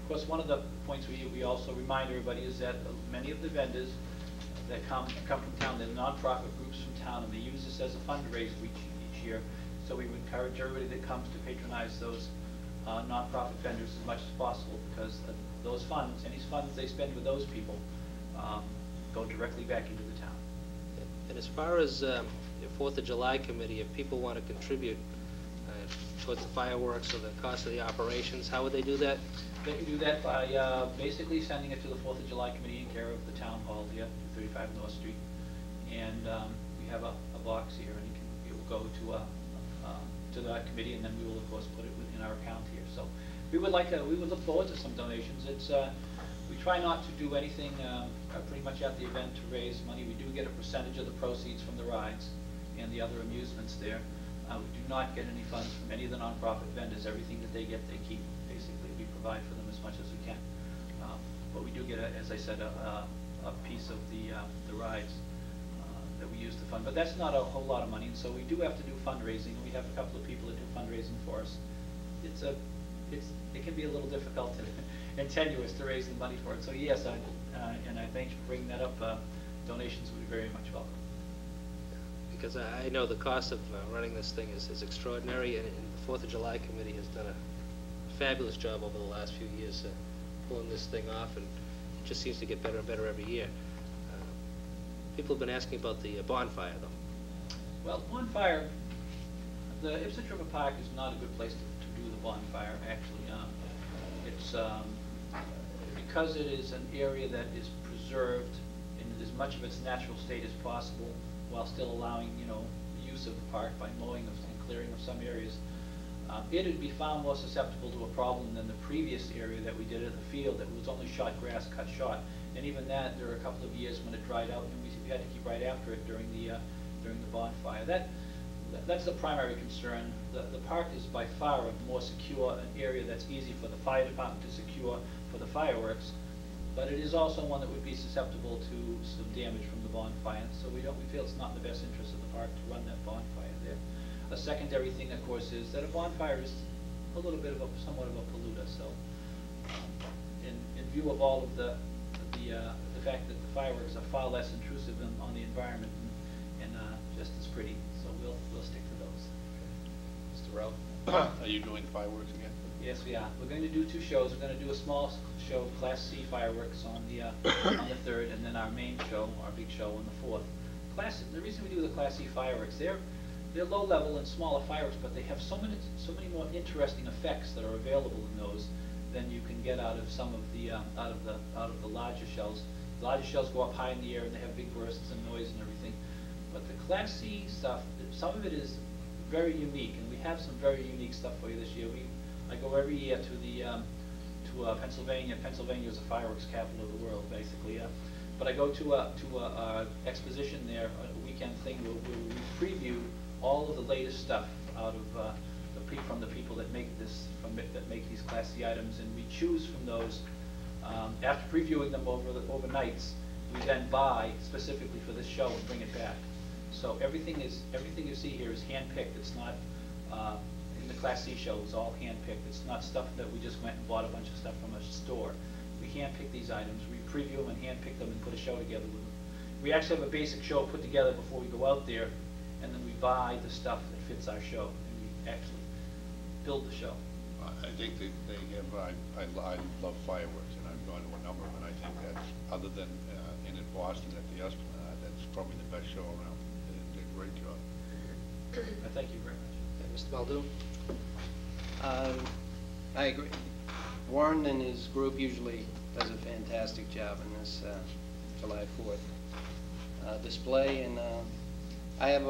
Of course, one of the points we also remind everybody is that many of the vendors that come from town, they're nonprofit groups from town, and they use this as a fundraiser each year. So we would encourage everybody that comes to patronize those nonprofit vendors as much as possible, because those funds, any funds they spend with those people, go directly back into the town. And as far as the 4th of July committee, if people want to contribute towards the fireworks or the cost of the operations, how would they do that? They can do that by basically sending it to the 4th of July committee in care of the town hall here, 235 North Street. And we have a box here, and it will go to that committee, and then we will of course put it within our account here. So we would look forward to some donations. It's we try not to do anything pretty much at the event to raise money. We do get a percentage of the proceeds from the rides and the other amusements there. We do not get any funds from any of the nonprofit vendors. Everything that they get, they keep. Basically, we provide for them as much as we can. But we do get, as I said, a piece of the rides that we use to fund. But that's not a whole lot of money, and so we do have to do fundraising. We have a couple of people that do fundraising for us. It can be a little difficult and tenuous to raise the money for it. So yes, and I thank you for bringing that up. Donations would be very much welcome. Because I know the cost of running this thing is extraordinary, and the 4th of July committee has done a fabulous job over the last few years pulling this thing off, and it just seems to get better and better every year. People have been asking about the bonfire, though. Well, bonfire, the Ipswich River Park is not a good place to do the bonfire, actually. It's because it is an area that is preserved in as much of its natural state as possible, while still allowing, use of the park by mowing and clearing of some areas. It would be far more susceptible to a problem than the previous area that we did at the field that was only shot grass cut short. And even that, there were a couple of years when it dried out, and we had to keep right after it during the bonfire. That's the primary concern. The park is by far a more secure an area that's easy for the fire department to secure for the fireworks. But it is also one that would be susceptible to some damage from the bonfire. So we feel it's not in the best interest of the park to run that bonfire there. A secondary thing, of course, is that a bonfire is a little bit of somewhat of a polluter. So in view of all of the fact that the fireworks are far less intrusive on the environment and just as pretty, so we'll stick to those. Mr. Rowe? Are you doing fireworks again? Yes, we are. We're going to do 2 shows. We're going to do a small show of Class C fireworks on the 3rd, and then our main show, our big show, on the 4th. The reason we do the Class C fireworks, they're low level and smaller fireworks, but they have so many more interesting effects that are available in those than you can get out of some of the out of the larger shells. The larger shells go up high in the air and they have big bursts and noise and everything. But the Class C stuff, some of it is very unique, and we have some very unique stuff for you this year. I go every year to Pennsylvania. Pennsylvania is the fireworks capital of the world, basically. But I go to a exposition there, a weekend thing where we preview all of the latest stuff out of from the people that make these Class C items, and we choose from those. After previewing them over nights, we then buy specifically for this show and bring it back. So everything you see here is hand-picked. It's not in the Class C show. It's all hand-picked. It's not stuff that we just went and bought a bunch of stuff from a store. We hand-pick these items. We preview them and hand-pick them and put a show together with them. We actually have a basic show put together before we go out there, and then we buy the stuff that fits our show, and we actually build the show. I think they have. I love fireworks, and I've gone to a number, and I think that's, other than in Boston at the Esplanade, that's probably the best show around. They did a great job. Thank you very much. Mr. Muldoon? I agree. Warren and his group usually does a fantastic job in this July 4th display, and I have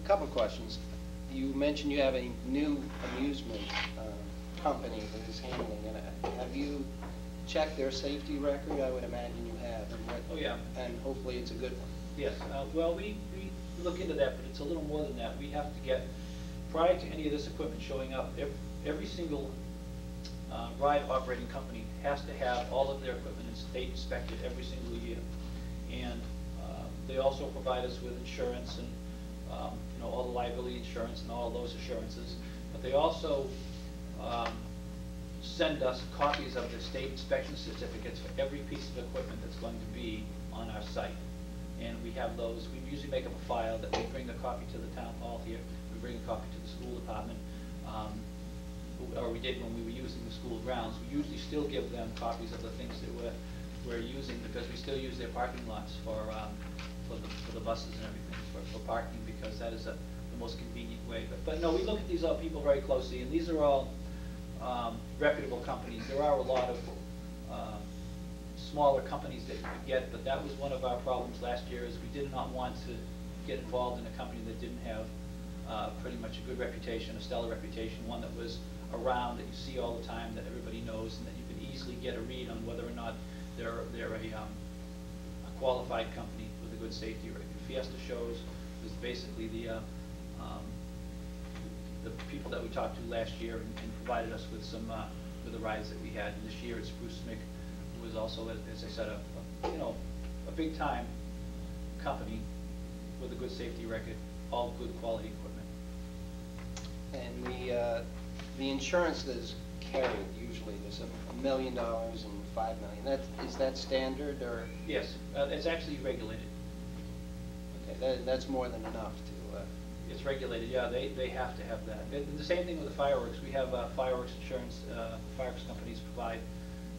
couple questions. You mentioned you have a new amusement company that is handling it. Have you checked their safety record? I would imagine you have. Oh yeah. And hopefully it's a good one. Yes. Well, we look into that, but it's a little more than that. We have to get, prior to any of this equipment showing up, every single ride operating company has to have all of their equipment state inspected every single year. And they also provide us with insurance and all the liability insurance and all those assurances. But they also send us copies of the state inspection certificates for every piece of equipment that's going to be on our site. And we have those, we usually make up a file that we bring a copy to the town hall here, we bring a copy to the school department, or we did when we were using the school grounds. We usually still give them copies of the things that we're using, because we still use their parking lots for the buses and everything, for parking, because that is the most convenient way. But no, we look at these people very closely, and these are all reputable companies. There are a lot of smaller companies that you could get, but that was one of our problems last year, is we did not want to get involved in a company that didn't have pretty much a good reputation, a stellar reputation, one that was around, that you see all the time, that everybody knows, and that you can easily get a read on whether or not they're a qualified company with a good safety record. Fiesta Shows was basically the people that we talked to last year, and provided us with some with the rides that we had. And this year it's Bruce Smick, who was also, as I said, a big time company with a good safety record, all good quality equipment. And the insurance that is carried, usually there's $1 million and $5 million. Is that standard, or? Yes, it's actually regulated. Okay, that's more than enough to. It's regulated, yeah. They have to have that. The same thing with the fireworks. We have fireworks insurance. Fireworks companies provide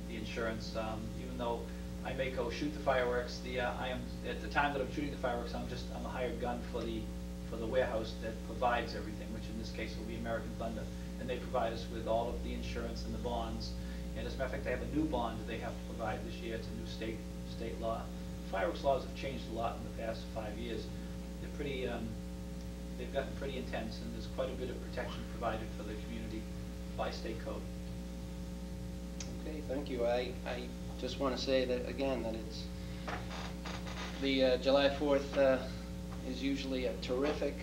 the insurance. Even though I may go shoot the fireworks, I am at the time that I'm shooting the fireworks, I'm a hired gun for the warehouse that provides everything, which in this case will be American Thunder, and they provide us with all of the insurance and the bonds. And as a matter of fact, they have a new bond that they have to provide this year. It's a new state law. Fireworks laws have changed a lot in the past 5 years. They're pretty. They've gotten pretty intense, and there's quite a bit of protection provided for the community by state code. Okay, thank you. I just want to say that again, that it's the July 4th is usually a terrific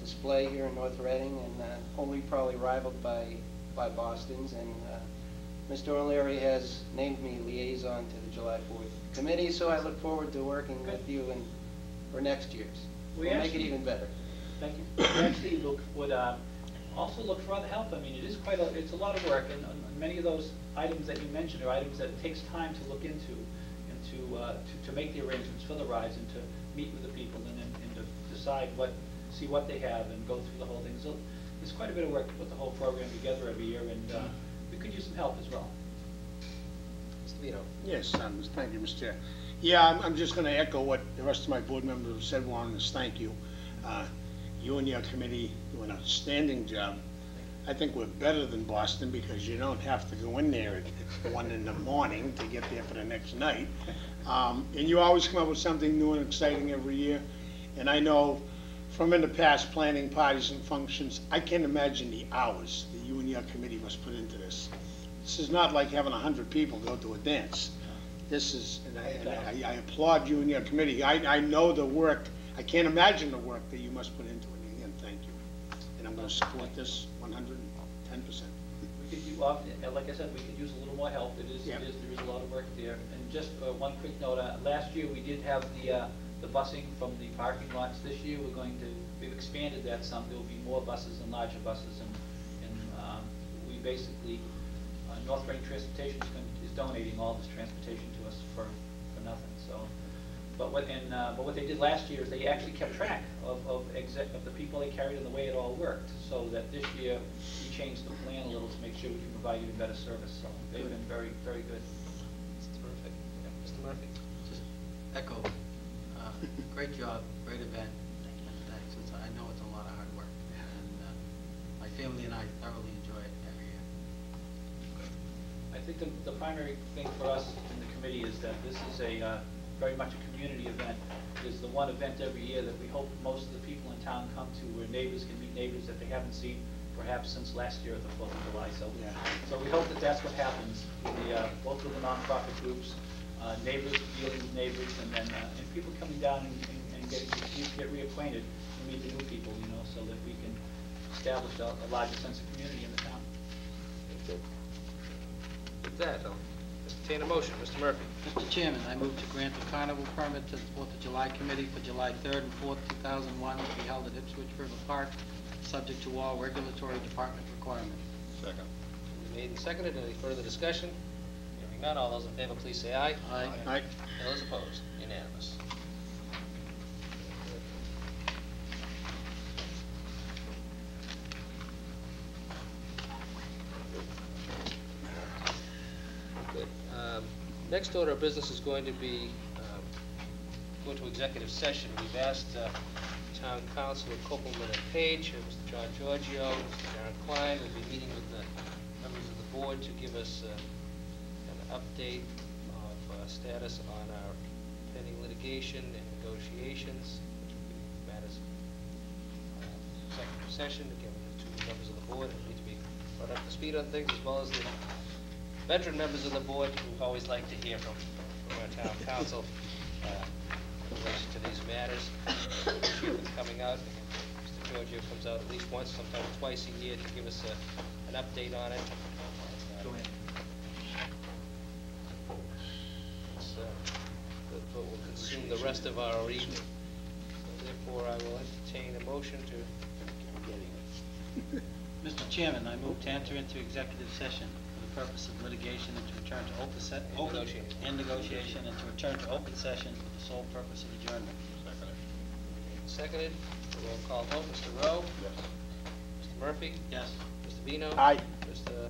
display here in North Reading, and only probably rivaled by Boston's. And Mr. O'Leary has named me liaison to the July 4th committee, so I look forward to working with you for next year's. We'll make it even better. Thank you. We actually would also look for other help. I mean, it's a lot of work, and many of those items that you mentioned are items that it takes time to look into, and to make the arrangements for the rides, and to meet with the people, and to decide see what they have, and go through the whole thing. So there's quite a bit of work to put the whole program together every year, and we could use some help as well. Mr. Vito. Yes, thank you, Mr. Chair. Yeah, I'm just going to echo what the rest of my board members have said. Warren, is thank you. You and your committee do an outstanding job. I think we're better than Boston, because you don't have to go in there at 1 in the morning to get there for the next night. And you always come up with something new and exciting every year. And I know from in the past planning parties and functions, I can't imagine the hours that you and your committee must put into this. This is not like having 100 people go to a dance. This is, and I applaud you and your committee. I know the work. I can't imagine the work that you must put into it. Again, thank you. And I'm going to support this 110%. We could use, like I said, we could use a little more help. There is a lot of work there. And just one quick note: last year we did have the busing from the parking lots. This year we've expanded that some. There will be more buses and larger buses, and we basically North Reading Transportation is donating all this transportation to us for nothing. So, but what they did last year is they actually kept track of the people they carried and the way it all worked. So that this year we changed the plan a little to make sure we can provide even better service. So they've been very, very good. It's terrific. Yeah. Mr. Murphy. Just echo. Great job, great event. Thanks. I know it's a lot of hard work, and my family and I thoroughly enjoy it every year. I think the primary thing for us in the committee is that this is very much a community event. It is the one event every year that we hope most of the people in town come to, where neighbors can meet neighbors that they haven't seen perhaps since last year at the 4th of July. So, so we hope that that's what happens with both of the nonprofit groups, neighbors dealing with neighbors, and then and people coming down and get reacquainted and meet the new people, so that we can establish a larger sense of community in the town. With that, I'll entertain a motion. Mr. Murphy. Mr. Chairman, I move to grant the carnival permit to the 4th of July committee for July 3rd and 4th, 2001 to be held at Ipswich River Park, subject to all regulatory department requirements. Second. made and seconded. Any further discussion? Hearing none, all those in favor, please say aye. Aye. Aye. Those opposed? Unanimous. Good. Next order of business is going to be go to executive session. We've asked Town Council Copeland and Page, Mr. John Giorgio, Mr. Darren Klein, will be meeting with the members of the board to give us an update of status on our pending litigation and negotiations, which will be matters of executive session. Again, we have two members of the board who need to be brought up to speed on things, as well as the veteran members of the board who always like to hear from our town council in relation to these matters. Appreciate them coming out. Mr. Giorgio comes out at least once, sometimes twice a year, to give us an update on it. Go ahead. The vote will consume the rest of our evening. So therefore, I will entertain a motion to... Mr. Chairman, I move to enter into executive session for the purpose of litigation and to return to open negotiation and to return to open session for the sole purpose of adjournment. Seconded. Roll call vote. Mr. Rowe? Yes. Mr. Murphy? Yes. Mr. Vino? Aye. Mr.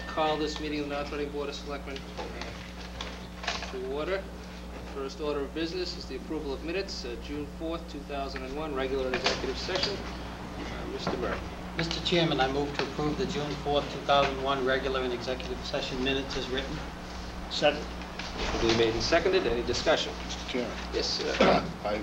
Call this meeting of the North Reading Board of Selectmen to order. First order of business is the approval of minutes, June 4th, 2001, regular and executive session. Mr. Murphy. Mr. Chairman, I move to approve the June 4th, 2001 regular and executive session minutes as written. Second. Duly made and seconded. Any discussion? Mr. Chairman, Yes, sir. I will